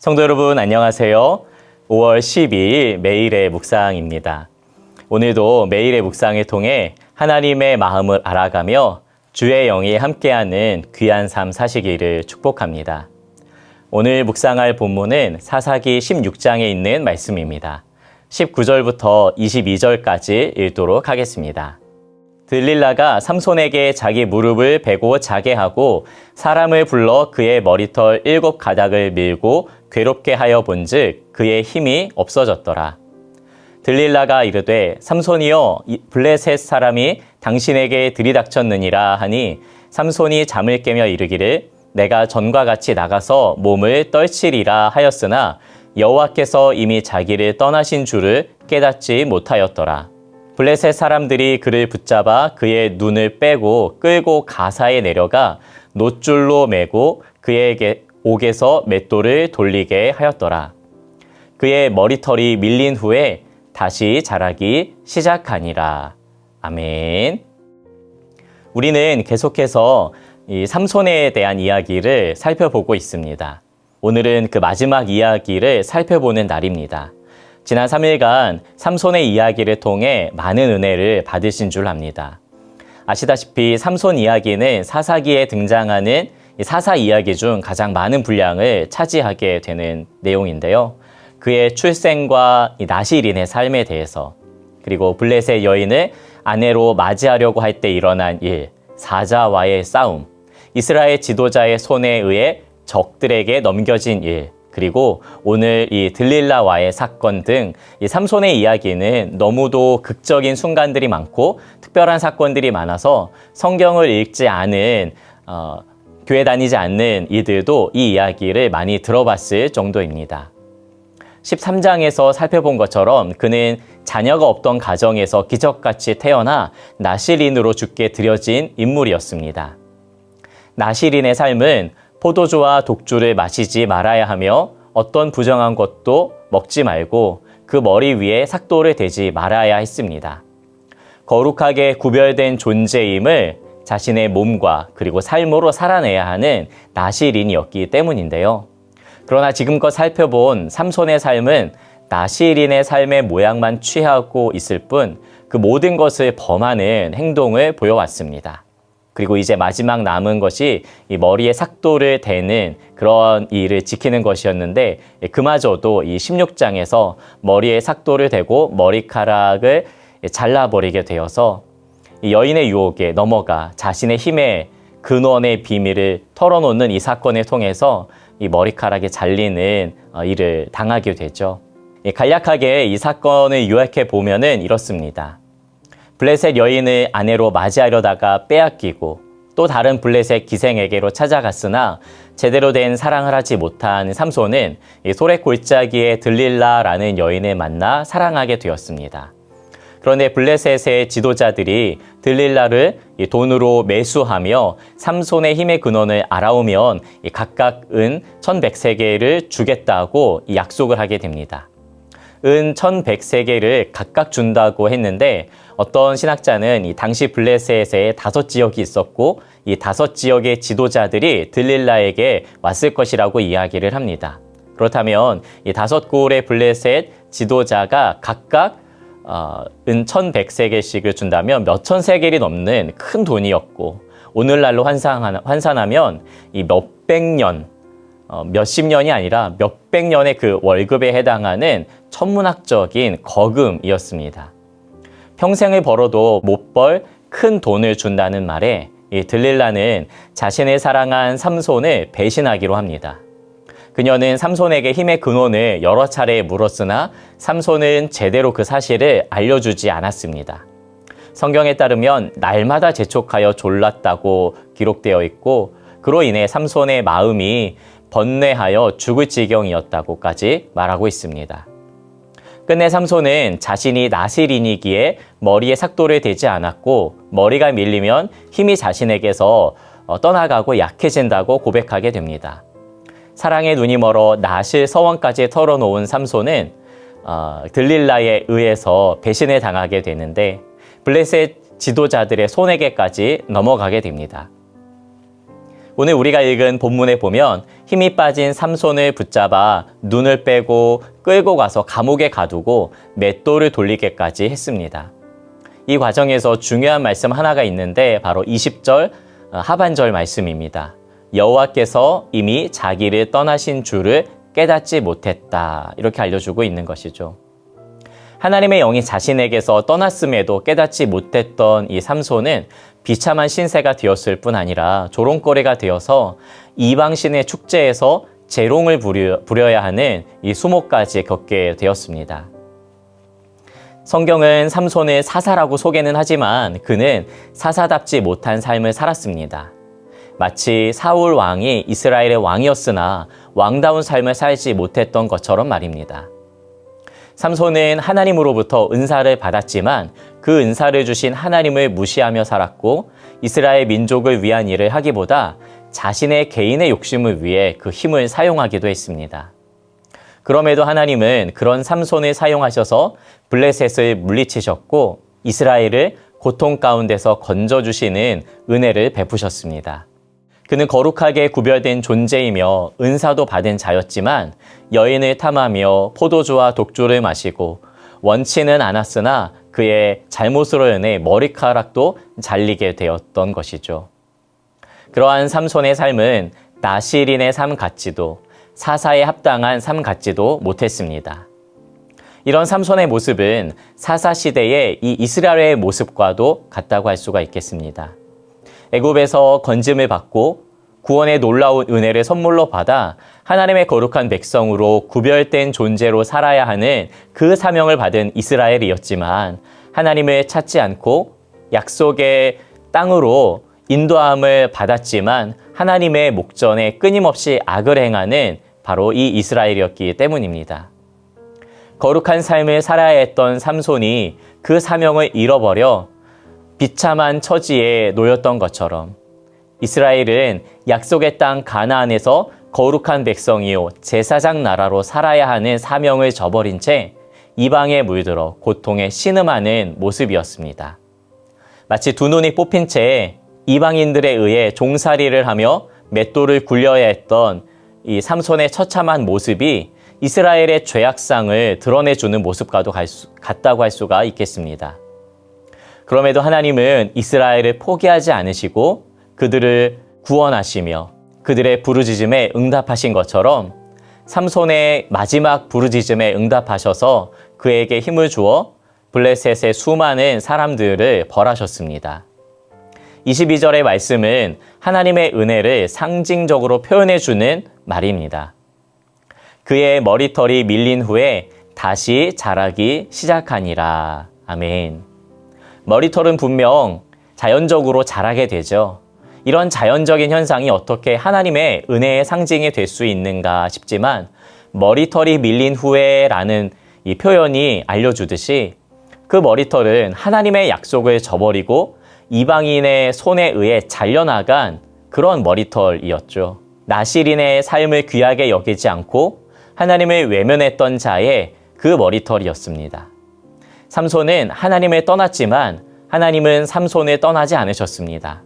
성도 여러분 안녕하세요. 5월 12일 매일의 묵상입니다. 오늘도 매일의 묵상을 통해 하나님의 마음을 알아가며 주의 영이 함께하는 귀한 삶 사시기를 축복합니다. 오늘 묵상할 본문은 사사기 16장에 있는 말씀입니다. 19절부터 22절까지 읽도록 하겠습니다. 들릴라가 삼손에게 자기 무릎을 베고 자게 하고 사람을 불러 그의 머리털 7가닥을 밀고 괴롭게 하여 본즉 그의 힘이 없어졌더라. 들릴라가 이르되 삼손이여 블레셋 사람이 당신에게 들이닥쳤느니라 하니 삼손이 잠을 깨며 이르기를 내가 전과 같이 나가서 몸을 떨치리라 하였으나 여호와께서 이미 자기를 떠나신 줄을 깨닫지 못하였더라. 블레셋 사람들이 그를 붙잡아 그의 눈을 빼고 끌고 가사에 내려가 놋줄로 매고 그에게 옥에서 맷돌을 돌리게 하였더라. 그의 머리털이 밀린 후에 다시 자라기 시작하니라. 아멘. 우리는 계속해서 이 삼손에 대한 이야기를 살펴보고 있습니다. 오늘은 그 마지막 이야기를 살펴보는 날입니다. 지난 3일간 삼손의 이야기를 통해 많은 은혜를 받으신 줄 압니다. 아시다시피 삼손 이야기는 사사기에 등장하는 사사 이야기 중 가장 많은 분량을 차지하게 되는 내용인데요. 그의 출생과 나실인의 삶에 대해서, 그리고 블레셋 여인을 아내로 맞이하려고 할 때 일어난 일, 사자와의 싸움, 이스라엘 지도자의 손에 의해 적들에게 넘겨진 일, 그리고 오늘 이 들릴라와의 사건 등 이 삼손의 이야기는 너무도 극적인 순간들이 많고 특별한 사건들이 많아서 성경을 읽지 않은 교회 다니지 않는 이들도 이 이야기를 많이 들어봤을 정도입니다. 13장에서 살펴본 것처럼 그는 자녀가 없던 가정에서 기적같이 태어나 나실인으로 죽게 들여진 인물이었습니다. 나실인의 삶은 포도주와 독주를 마시지 말아야 하며 어떤 부정한 것도 먹지 말고 그 머리 위에 삭도를 대지 말아야 했습니다. 거룩하게 구별된 존재임을 자신의 몸과 그리고 삶으로 살아내야 하는 나실인이었기 때문인데요. 그러나 지금껏 살펴본 삼손의 삶은 나실인의 삶의 모양만 취하고 있을 뿐 그 모든 것을 범하는 행동을 보여왔습니다. 그리고 이제 마지막 남은 것이 이 머리에 삭도를 대는 그런 일을 지키는 것이었는데 그마저도 이 16장에서 머리에 삭도를 대고 머리카락을 잘라버리게 되어서 이 여인의 유혹에 넘어가 자신의 힘의 근원의 비밀을 털어놓는 이 사건을 통해서 이 머리카락이 잘리는 일을 당하게 되죠. 간략하게 이 사건을 요약해 보면은 이렇습니다. 블레셋 여인을 아내로 맞이하려다가 빼앗기고 또 다른 블레셋 기생에게로 찾아갔으나 제대로 된 사랑을 하지 못한 삼손은 소래 골짜기에 들릴라라는 여인을 만나 사랑하게 되었습니다. 그런데 블레셋의 지도자들이 들릴라를 돈으로 매수하며 삼손의 힘의 근원을 알아오면 각각 은 1100세겔을 주겠다고 약속을 하게 됩니다. 은 1100세겔을 각각 준다고 했는데 어떤 신학자는 이 당시 블레셋에 5지역이 있었고 이 5지역의 지도자들이 들릴라에게 왔을 것이라고 이야기를 합니다. 그렇다면 이 5골의 블레셋 지도자가 각각 은 1100세겔씩을 준다면 몇천 세겔이 넘는 큰 돈이었고 오늘날로 환산하면 이 몇백 년, 몇십 년이 아니라 몇백 년의 그 월급에 해당하는 천문학적인 거금이었습니다. 평생을 벌어도 못 벌 큰 돈을 준다는 말에 이 들릴라는 자신을 사랑한 삼손을 배신하기로 합니다. 그녀는 삼손에게 힘의 근원을 여러 차례 물었으나 삼손은 제대로 그 사실을 알려주지 않았습니다. 성경에 따르면 날마다 재촉하여 졸랐다고 기록되어 있고 그로 인해 삼손의 마음이 번뇌하여 죽을 지경이었다고까지 말하고 있습니다. 끝내 삼손은 자신이 나실인이기에 머리에 삭도를 대지 않았고 머리가 밀리면 힘이 자신에게서 떠나가고 약해진다고 고백하게 됩니다. 사랑의 눈이 멀어 나실 서원까지 털어놓은 삼손은 들릴라에 의해서 배신을 당하게 되는데 블레셋 지도자들의 손에게까지 넘어가게 됩니다. 오늘 우리가 읽은 본문에 보면 힘이 빠진 삼손을 붙잡아 눈을 빼고 끌고 가서 감옥에 가두고 맷돌을 돌리게까지 했습니다. 이 과정에서 중요한 말씀 하나가 있는데 바로 20절 하반절 말씀입니다. 여호와께서 이미 자기를 떠나신 줄을 깨닫지 못했다. 이렇게 알려주고 있는 것이죠. 하나님의 영이 자신에게서 떠났음에도 깨닫지 못했던 이 삼손은 비참한 신세가 되었을 뿐 아니라 조롱거리가 되어서 이방신의 축제에서 재롱을 부려야 하는 이 수모까지 겪게 되었습니다. 성경은 삼손을 사사라고 소개는 하지만 그는 사사답지 못한 삶을 살았습니다. 마치 사울 왕이 이스라엘의 왕이었으나 왕다운 삶을 살지 못했던 것처럼 말입니다. 삼손은 하나님으로부터 은사를 받았지만 그 은사를 주신 하나님을 무시하며 살았고 이스라엘 민족을 위한 일을 하기보다 자신의 개인의 욕심을 위해 그 힘을 사용하기도 했습니다. 그럼에도 하나님은 그런 삼손을 사용하셔서 블레셋을 물리치셨고 이스라엘을 고통 가운데서 건져주시는 은혜를 베푸셨습니다. 그는 거룩하게 구별된 존재이며 은사도 받은 자였지만 여인을 탐하며 포도주와 독주를 마시고 원치는 않았으나 그의 잘못으로 인해 머리카락도 잘리게 되었던 것이죠. 그러한 삼손의 삶은 나실인의 삶 같지도 사사에 합당한 삶 같지도 못했습니다. 이런 삼손의 모습은 사사시대의 이 이스라엘의 모습과도 같다고 할 수가 있겠습니다. 애굽에서 건짐을 받고 구원의 놀라운 은혜를 선물로 받아 하나님의 거룩한 백성으로 구별된 존재로 살아야 하는 그 사명을 받은 이스라엘이었지만 하나님을 찾지 않고 약속의 땅으로 인도함을 받았지만 하나님의 목전에 끊임없이 악을 행하는 바로 이 이스라엘이었기 때문입니다. 거룩한 삶을 살아야 했던 삼손이 그 사명을 잃어버려 비참한 처지에 놓였던 것처럼 이스라엘은 약속의 땅 가나안에서 거룩한 백성이요 제사장 나라로 살아야 하는 사명을 저버린 채 이방에 물들어 고통에 신음하는 모습이었습니다. 마치 두 눈이 뽑힌 채 이방인들에 의해 종살이를 하며 맷돌을 굴려야 했던 이 삼손의 처참한 모습이 이스라엘의 죄악상을 드러내주는 모습과도 같다고 할 수가 있겠습니다. 그럼에도 하나님은 이스라엘을 포기하지 않으시고 그들을 구원하시며 그들의 부르짖음에 응답하신 것처럼 삼손의 마지막 부르짖음에 응답하셔서 그에게 힘을 주어 블레셋의 수많은 사람들을 벌하셨습니다. 22절의 말씀은 하나님의 은혜를 상징적으로 표현해주는 말입니다. 그의 머리털이 밀린 후에 다시 자라기 시작하니라. 아멘. 머리털은 분명 자연적으로 자라게 되죠. 이런 자연적인 현상이 어떻게 하나님의 은혜의 상징이 될 수 있는가 싶지만 머리털이 밀린 후에라는 이 표현이 알려주듯이 그 머리털은 하나님의 약속을 저버리고 이방인의 손에 의해 잘려나간 그런 머리털이었죠. 나실인의 삶을 귀하게 여기지 않고 하나님을 외면했던 자의 그 머리털이었습니다. 삼손은 하나님을 떠났지만 하나님은 삼손을 떠나지 않으셨습니다.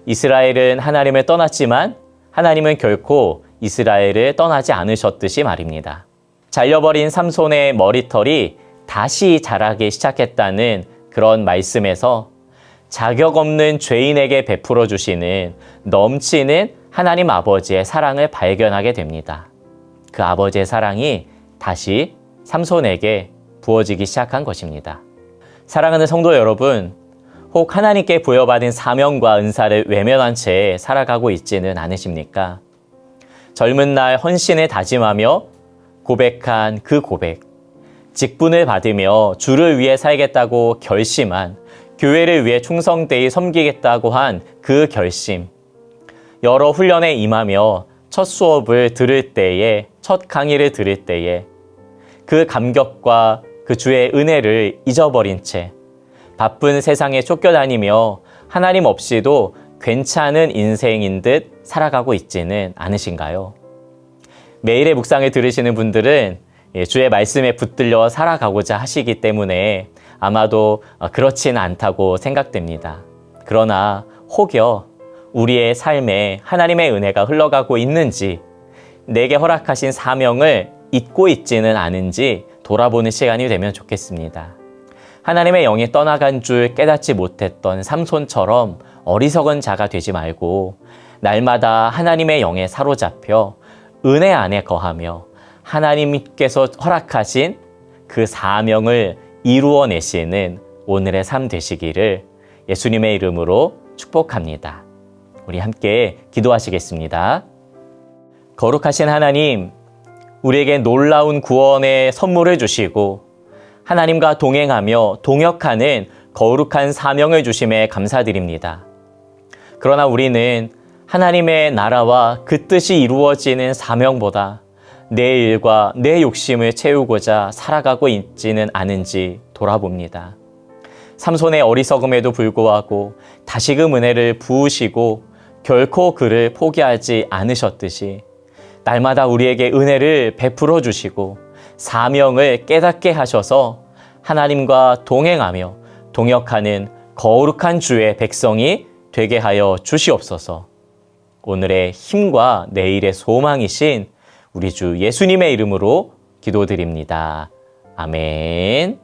이스라엘은 하나님을 떠났지만 하나님은 결코 이스라엘을 떠나지 않으셨듯이 말입니다. 잘려버린 삼손의 머리털이 다시 자라기 시작했다는 그런 말씀에서 자격 없는 죄인에게 베풀어 주시는 넘치는 하나님 아버지의 사랑을 발견하게 됩니다. 그 아버지의 사랑이 다시 삼손에게 부어지기 시작한 것입니다. 사랑하는 성도 여러분, 혹 하나님께 부여받은 사명과 은사를 외면한 채 살아가고 있지는 않으십니까? 젊은 날 헌신을 다짐하며 고백한 그 고백, 직분을 받으며 주를 위해 살겠다고 결심한, 교회를 위해 충성되이 섬기겠다고 한 그 결심, 여러 훈련에 임하며 첫 수업을 들을 때에, 첫 강의를 들을 때에 그 감격과 그 주의 은혜를 잊어버린 채 바쁜 세상에 쫓겨다니며 하나님 없이도 괜찮은 인생인 듯 살아가고 있지는 않으신가요? 매일의 묵상을 들으시는 분들은 주의 말씀에 붙들려 살아가고자 하시기 때문에 아마도 그렇지는 않다고 생각됩니다. 그러나 혹여 우리의 삶에 하나님의 은혜가 흘러가고 있는지, 내게 허락하신 사명을 잊고 있지는 않은지 돌아보는 시간이 되면 좋겠습니다. 하나님의 영이 떠나간 줄 깨닫지 못했던 삼손처럼 어리석은 자가 되지 말고 날마다 하나님의 영에 사로잡혀 은혜 안에 거하며 하나님께서 허락하신 그 사명을 이루어내시는 오늘의 삶 되시기를 예수님의 이름으로 축복합니다. 우리 함께 기도하시겠습니다. 거룩하신 하나님, 우리에게 놀라운 구원의 선물을 주시고 하나님과 동행하며 동역하는 거룩한 사명을 주심에 감사드립니다. 그러나 우리는 하나님의 나라와 그 뜻이 이루어지는 사명보다 내 일과 내 욕심을 채우고자 살아가고 있지는 않은지 돌아봅니다. 삼손의 어리석음에도 불구하고 다시금 은혜를 부으시고 결코 그를 포기하지 않으셨듯이 날마다 우리에게 은혜를 베풀어 주시고 사명을 깨닫게 하셔서 하나님과 동행하며 동역하는 거룩한 주의 백성이 되게 하여 주시옵소서. 오늘의 힘과 내일의 소망이신 우리 주 예수님의 이름으로 기도드립니다. 아멘.